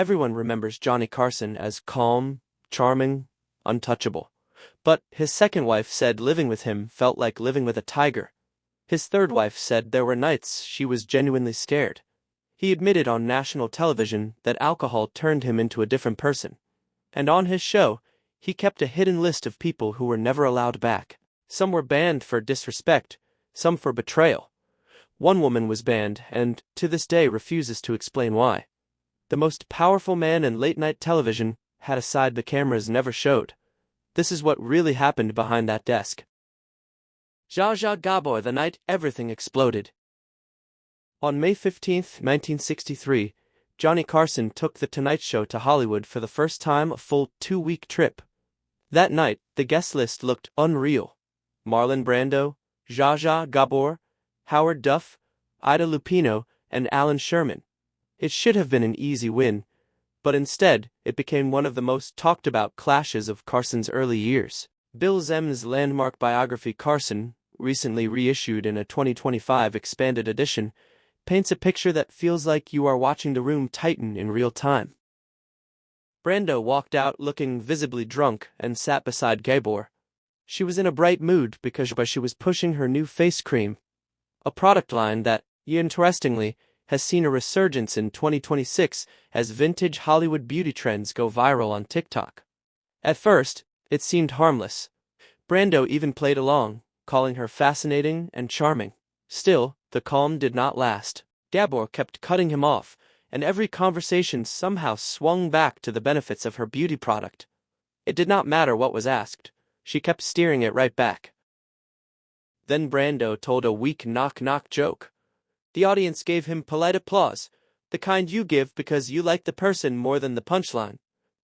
Everyone remembers Johnny Carson as calm, charming, untouchable. But his second wife said living with him felt like living with a tiger. His third wife said there were nights she was genuinely scared. He admitted on national television that alcohol turned him into a different person. And on his show, he kept a hidden list of people who were never allowed back. Some were banned for disrespect, some for betrayal. One woman was banned and, to this day, refuses to explain why. The most powerful man in late-night television had a side the cameras never showed. This is what really happened behind that desk. Zsa Zsa Gabor, the night everything exploded. On May 15, 1963, Johnny Carson took The Tonight Show to Hollywood for the first time, a full 2-week trip. That night, the guest list looked unreal. Marlon Brando, Zsa Zsa Gabor, Howard Duff, Ida Lupino, and Alan Sherman. It should have been an easy win, but instead, it became one of the most talked-about clashes of Carson's early years. Bill Zemm's landmark biography Carson, recently reissued in a 2025 expanded edition, paints a picture that feels like you are watching the room tighten in real time. Brando walked out looking visibly drunk and sat beside Gabor. She was in a bright mood because she was pushing her new face cream, a product line that, interestingly, has seen a resurgence in 2026 as vintage Hollywood beauty trends go viral on TikTok. At first, it seemed harmless. Brando even played along, calling her fascinating and charming. Still, the calm did not last. Gabor kept cutting him off, and every conversation somehow swung back to the benefits of her beauty product. It did not matter what was asked. She kept steering it right back. Then Brando told a weak knock-knock joke. The audience gave him polite applause, the kind you give because you like the person more than the punchline.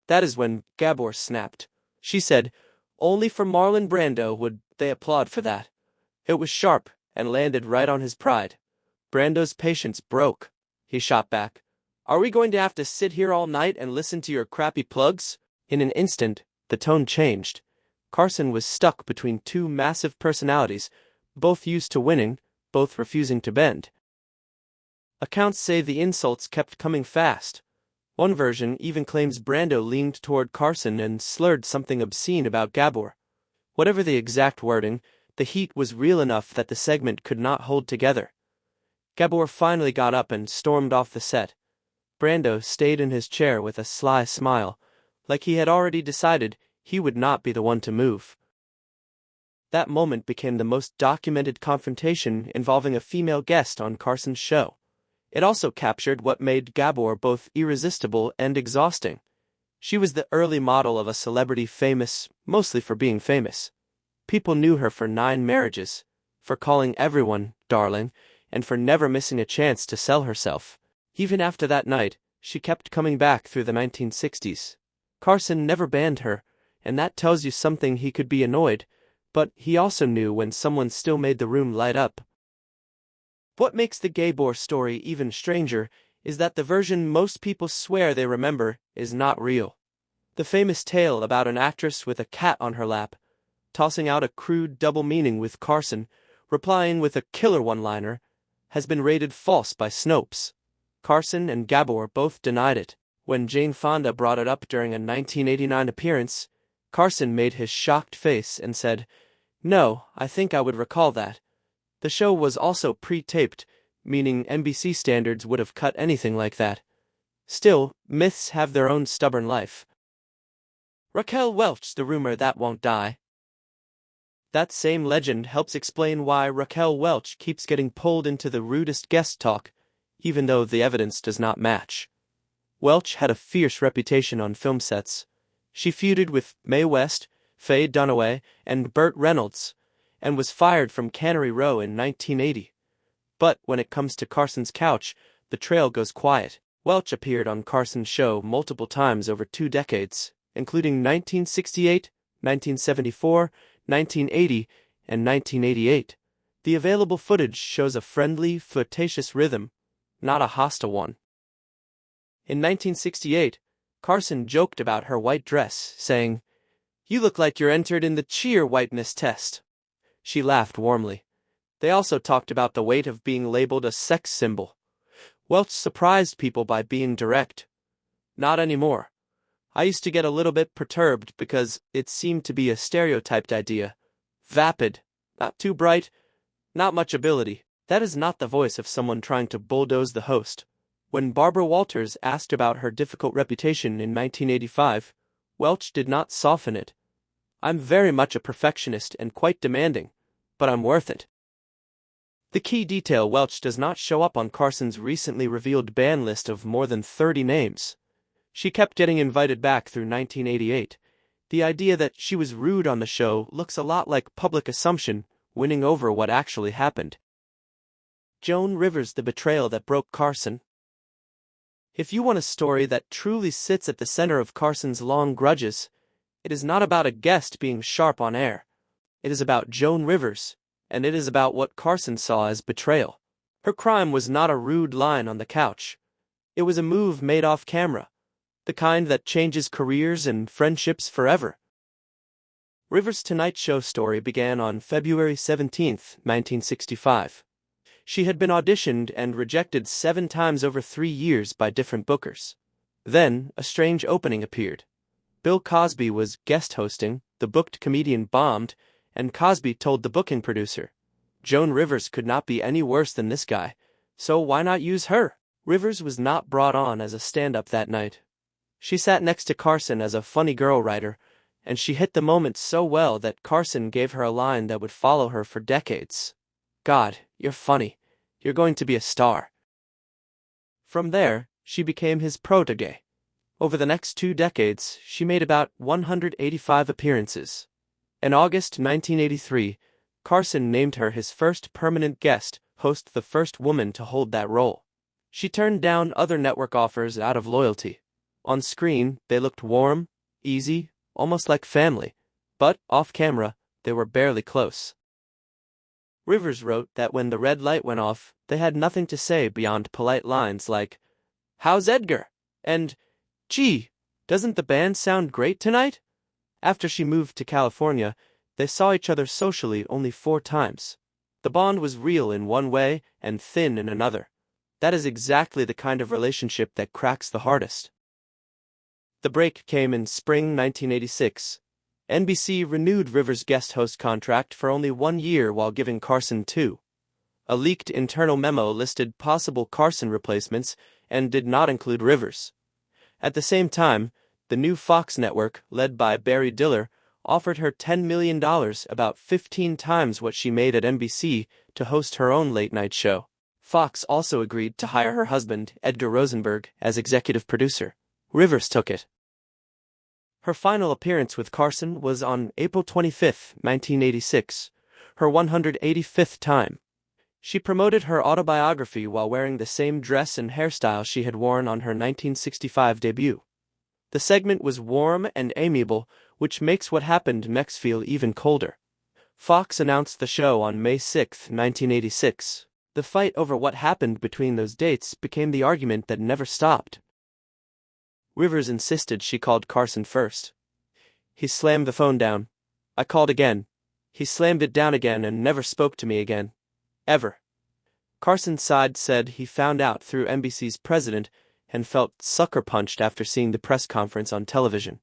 That is when Gabor snapped. She said, only for Marlon Brando would they applaud for that. It was sharp and landed right on his pride. Brando's patience broke. He shot back. Are we going to have to sit here all night and listen to your crappy plugs? In an instant, the tone changed. Carson was stuck between two massive personalities, both used to winning, both refusing to bend. Accounts say the insults kept coming fast. One version even claims Brando leaned toward Carson and slurred something obscene about Gabor. Whatever the exact wording, the heat was real enough that the segment could not hold together. Gabor finally got up and stormed off the set. Brando stayed in his chair with a sly smile, like he had already decided he would not be the one to move. That moment became the most documented confrontation involving a female guest on Carson's show. It also captured what made Gabor both irresistible and exhausting. She was the early model of a celebrity famous, mostly for being famous. People knew her for 9 marriages, for calling everyone darling, and for never missing a chance to sell herself. Even after that night, she kept coming back through the 1960s. Carson never banned her, and that tells you something. He could be annoyed, but he also knew when someone still made the room light up. What makes the Gabor story even stranger is that the version most people swear they remember is not real. The famous tale about an actress with a cat on her lap, tossing out a crude double meaning with Carson, replying with a killer one-liner, has been rated false by Snopes. Carson and Gabor both denied it. When Jane Fonda brought it up during a 1989 appearance, Carson made his shocked face and said, "No, I think I would recall that." The show was also pre-taped, meaning NBC standards would have cut anything like that. Still, myths have their own stubborn life. Raquel Welch, the rumor that won't die. That same legend helps explain why Raquel Welch keeps getting pulled into the rudest guest talk, even though the evidence does not match. Welch had a fierce reputation on film sets. She feuded with Mae West, Faye Dunaway, and Burt Reynolds, and was fired from Cannery Row in 1980. But when it comes to Carson's couch, the trail goes quiet. Welch appeared on Carson's show multiple times over 2 decades, including 1968, 1974, 1980, and 1988. The available footage shows a friendly, flirtatious rhythm, not a hostile one. In 1968, Carson joked about her white dress, saying, "You look like you're entered in the cheer whiteness test." She laughed warmly. They also talked about the weight of being labeled a sex symbol. Welch surprised people by being direct. Not anymore. I used to get a little bit perturbed because it seemed to be a stereotyped idea. Vapid, not too bright, not much ability. That is not the voice of someone trying to bulldoze the host. When Barbara Walters asked about her difficult reputation in 1985, Welch did not soften it. I'm very much a perfectionist and quite demanding, but I'm worth it. The key detail: Welch does not show up on Carson's recently revealed ban list of more than 30 names. She kept getting invited back through 1988. The idea that she was rude on the show looks a lot like public assumption winning over what actually happened. Joan Rivers: the betrayal that broke Carson. If you want a story that truly sits at the center of Carson's long grudges, it is not about a guest being sharp on air. It is about Joan Rivers, and it is about what Carson saw as betrayal. Her crime was not a rude line on the couch. It was a move made off camera, the kind that changes careers and friendships forever. Rivers' Tonight Show story began on February 17, 1965. She had been auditioned and rejected 7 times over 3 years by different bookers. Then, a strange opening appeared. Bill Cosby was guest hosting, the booked comedian bombed, and Cosby told the booking producer, "Joan Rivers could not be any worse than this guy, so why not use her?" Rivers was not brought on as a stand-up that night. She sat next to Carson as a funny girl writer, and she hit the moment so well that Carson gave her a line that would follow her for decades. "God, you're funny. You're going to be a star." From there, she became his protégé. Over the next 2 decades, she made about 185 appearances. In August 1983, Carson named her his first permanent guest host, the first woman to hold that role. She turned down other network offers out of loyalty. On screen, they looked warm, easy, almost like family, but off-camera, they were barely close. Rivers wrote that when the red light went off, they had nothing to say beyond polite lines like, "How's Edgar?" and "Gee, doesn't the band sound great tonight?" After she moved to California, they saw each other socially only 4 times. The bond was real in one way and thin in another. That is exactly the kind of relationship that cracks the hardest. The break came in spring 1986. NBC renewed Rivers' guest host contract for only 1 year while giving Carson 2. A leaked internal memo listed possible Carson replacements and did not include Rivers. At the same time, the new Fox network, led by Barry Diller, offered her $10 million, about 15 times what she made at NBC, to host her own late-night show. Fox also agreed to hire her husband, Edgar Rosenberg, as executive producer. Rivers took it. Her final appearance with Carson was on April 25, 1986, her 185th time. She promoted her autobiography while wearing the same dress and hairstyle she had worn on her 1965 debut. The segment was warm and amiable, which makes what happened next feel even colder. Fox announced the show on May 6, 1986. The fight over what happened between those dates became the argument that never stopped. Rivers insisted she called Carson first. He slammed the phone down. I called again. He slammed it down again and never spoke to me again. Ever. Carson's side said he found out through NBC's president and felt sucker-punched after seeing the press conference on television.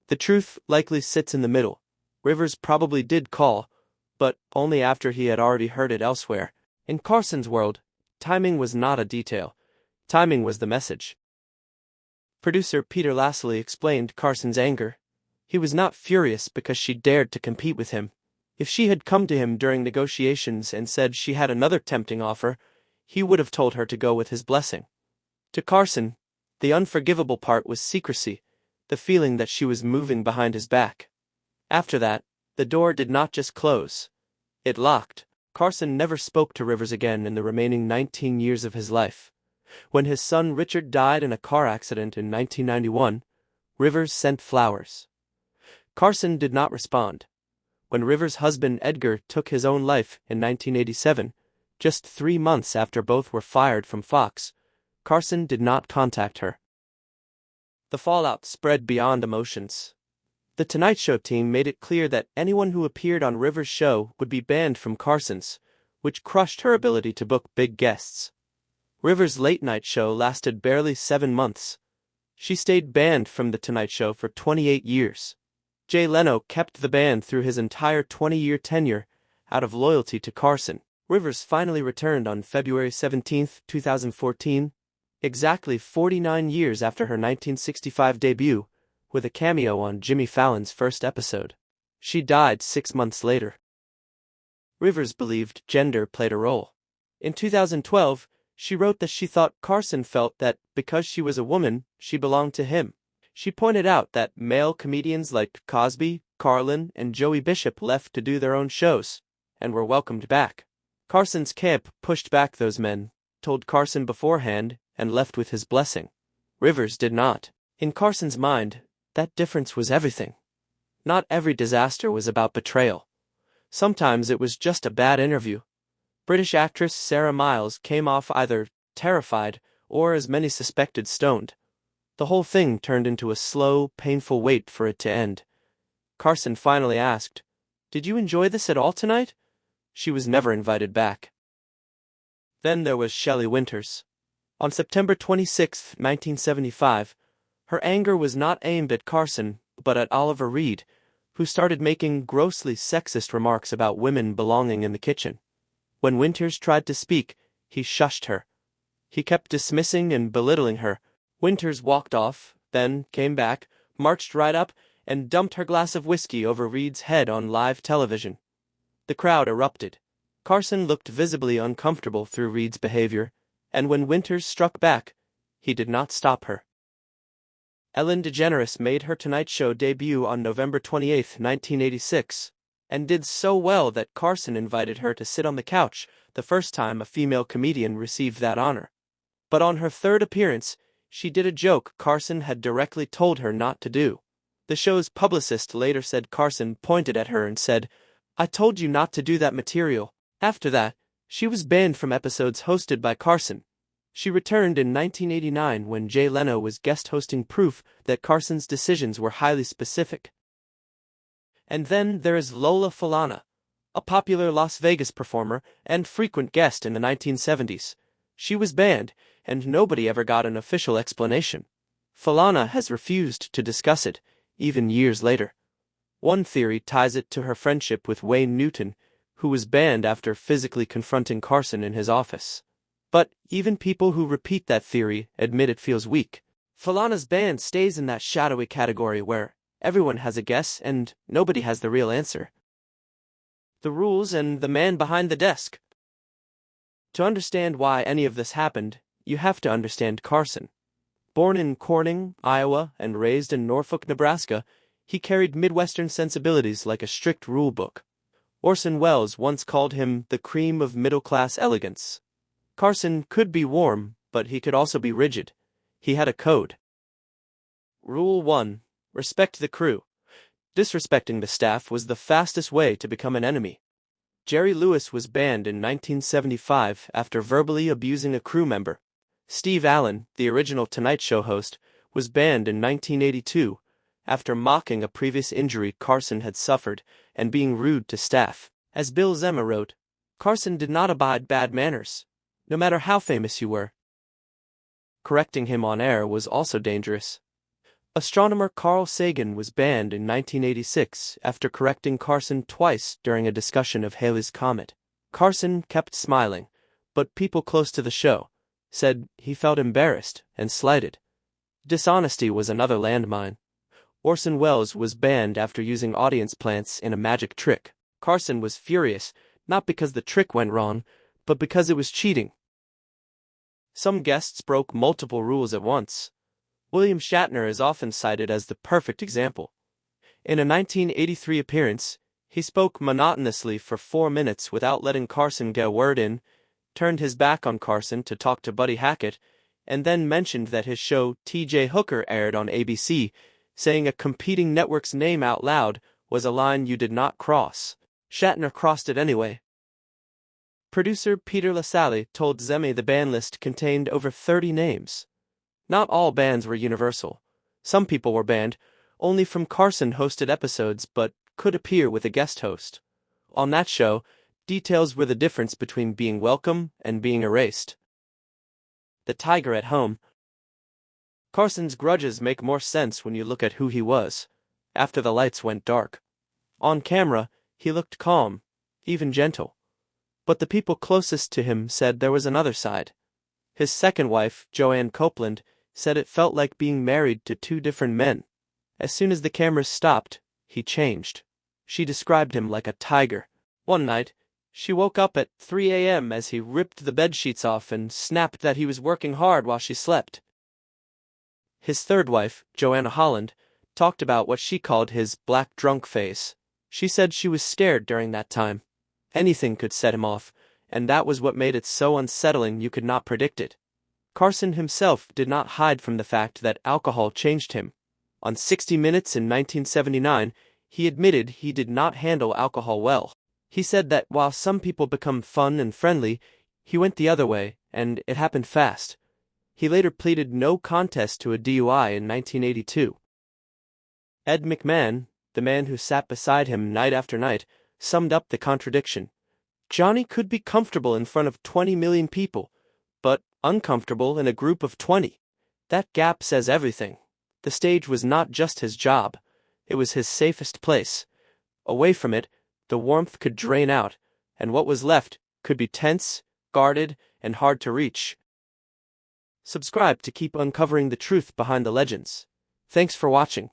The truth likely sits in the middle. Rivers probably did call, but only after he had already heard it elsewhere. In Carson's world, timing was not a detail. Timing was the message. Producer Peter Lasley explained Carson's anger. He was not furious because she dared to compete with him. If she had come to him during negotiations and said she had another tempting offer, he would have told her to go with his blessing. To Carson, the unforgivable part was secrecy, the feeling that she was moving behind his back. After that, the door did not just close. It locked. Carson never spoke to Rivers again in the remaining 19 years of his life. When his son Richard died in a car accident in 1991, Rivers sent flowers. Carson did not respond. When Rivers' husband Edgar took his own life in 1987, just 3 months after both were fired from Fox, Carson did not contact her. The fallout spread beyond emotions. The Tonight Show team made it clear that anyone who appeared on Rivers' show would be banned from Carson's, which crushed her ability to book big guests. Rivers' late-night show lasted barely 7 months. She stayed banned from The Tonight Show for 28 years. Jay Leno kept the ban through his entire 20-year tenure, out of loyalty to Carson. Rivers finally returned on February 17, 2014, exactly 49 years after her 1965 debut, with a cameo on Jimmy Fallon's first episode. She died 6 months later. Rivers believed gender played a role. In 2012, she wrote that she thought Carson felt that because she was a woman, she belonged to him. She pointed out that male comedians like Cosby, Carlin, and Joey Bishop left to do their own shows, and were welcomed back. Carson's camp pushed back those men, told Carson beforehand, and left with his blessing. Rivers did not. In Carson's mind, that difference was everything. Not every disaster was about betrayal. Sometimes it was just a bad interview. British actress Sarah Miles came off either terrified or, as many suspected, stoned. The whole thing turned into a slow, painful wait for it to end. Carson finally asked, "Did you enjoy this at all tonight?" She was never invited back. Then there was Shelley Winters. On September 26, 1975, her anger was not aimed at Carson, but at Oliver Reed, who started making grossly sexist remarks about women belonging in the kitchen. When Winters tried to speak, he shushed her. He kept dismissing and belittling her. Winters walked off, then came back, marched right up, and dumped her glass of whiskey over Reed's head on live television. The crowd erupted. Carson looked visibly uncomfortable through Reed's behavior, and when Winters struck back, he did not stop her. Ellen DeGeneres made her Tonight Show debut on November 28, 1986, and did so well that Carson invited her to sit on the couch, the first time a female comedian received that honor. But on her third appearance, she did a joke Carson had directly told her not to do. The show's publicist later said Carson pointed at her and said, "I told you not to do that material." After that, she was banned from episodes hosted by Carson. She returned in 1989 when Jay Leno was guest hosting proof that Carson's decisions were highly specific. And then there is Lola Falana, a popular Las Vegas performer and frequent guest in the 1970s. She was banned, and nobody ever got an official explanation. Falana has refused to discuss it, even years later. One theory ties it to her friendship with Wayne Newton, who was banned after physically confronting Carson in his office. But even people who repeat that theory admit it feels weak. Falana's ban stays in that shadowy category where everyone has a guess and nobody has the real answer. The rules and the man behind the desk. To understand why any of this happened, you have to understand Carson. Born in Corning, Iowa, and raised in Norfolk, Nebraska, he carried Midwestern sensibilities like a strict rule book. Orson Welles once called him the cream of middle-class elegance. Carson could be warm, but he could also be rigid. He had a code. Rule 1. Respect the crew. Disrespecting the staff was the fastest way to become an enemy. Jerry Lewis was banned in 1975 after verbally abusing a crew member. Steve Allen, the original Tonight Show host, was banned in 1982 after mocking a previous injury Carson had suffered and being rude to staff. As Bill Zema wrote, Carson did not abide bad manners, no matter how famous you were. Correcting him on air was also dangerous. Astronomer Carl Sagan was banned in 1986 after correcting Carson twice during a discussion of Halley's Comet. Carson kept smiling, but people close to the show said he felt embarrassed and slighted. Dishonesty was another landmine. Orson Welles was banned after using audience plants in a magic trick. Carson was furious, not because the trick went wrong, but because it was cheating. Some guests broke multiple rules at once. William Shatner is often cited as the perfect example. In a 1983 appearance, he spoke monotonously for 4 minutes without letting Carson get a word in, turned his back on Carson to talk to Buddy Hackett, and then mentioned that his show T.J. Hooker aired on ABC, saying a competing network's name out loud was a line you did not cross. Shatner crossed it anyway. Producer Peter LaSalle told Zemi the ban list contained over 30 names. Not all bans were universal. Some people were banned only from Carson-hosted episodes but could appear with a guest host. On that show, details were the difference between being welcome and being erased. The Tiger at Home. Carson's grudges make more sense when you look at who he was. After the lights went dark. On camera, he looked calm, even gentle. But the people closest to him said there was another side. His second wife, Joanne Copeland, said it felt like being married to two different men. As soon as the cameras stopped, he changed. She described him like a tiger. One night, she woke up at 3 a.m. as he ripped the bedsheets off and snapped that he was working hard while she slept. His third wife, Joanna Holland, talked about what she called his black drunk phase. She said she was scared during that time. Anything could set him off, and that was what made it so unsettling you could not predict it. Carson himself did not hide from the fact that alcohol changed him. On 60 Minutes in 1979, he admitted he did not handle alcohol well. He said that while some people become fun and friendly, he went the other way, and it happened fast. He later pleaded no contest to a DUI in 1982. Ed McMahon, the man who sat beside him night after night, summed up the contradiction. Johnny could be comfortable in front of 20 million people, but uncomfortable in a group of 20. That gap says everything. The stage was not just his job, it was his safest place. Away from it, the warmth could drain out, and what was left could be tense, guarded, and hard to reach. Subscribe to keep uncovering the truth behind the legends. Thanks for watching.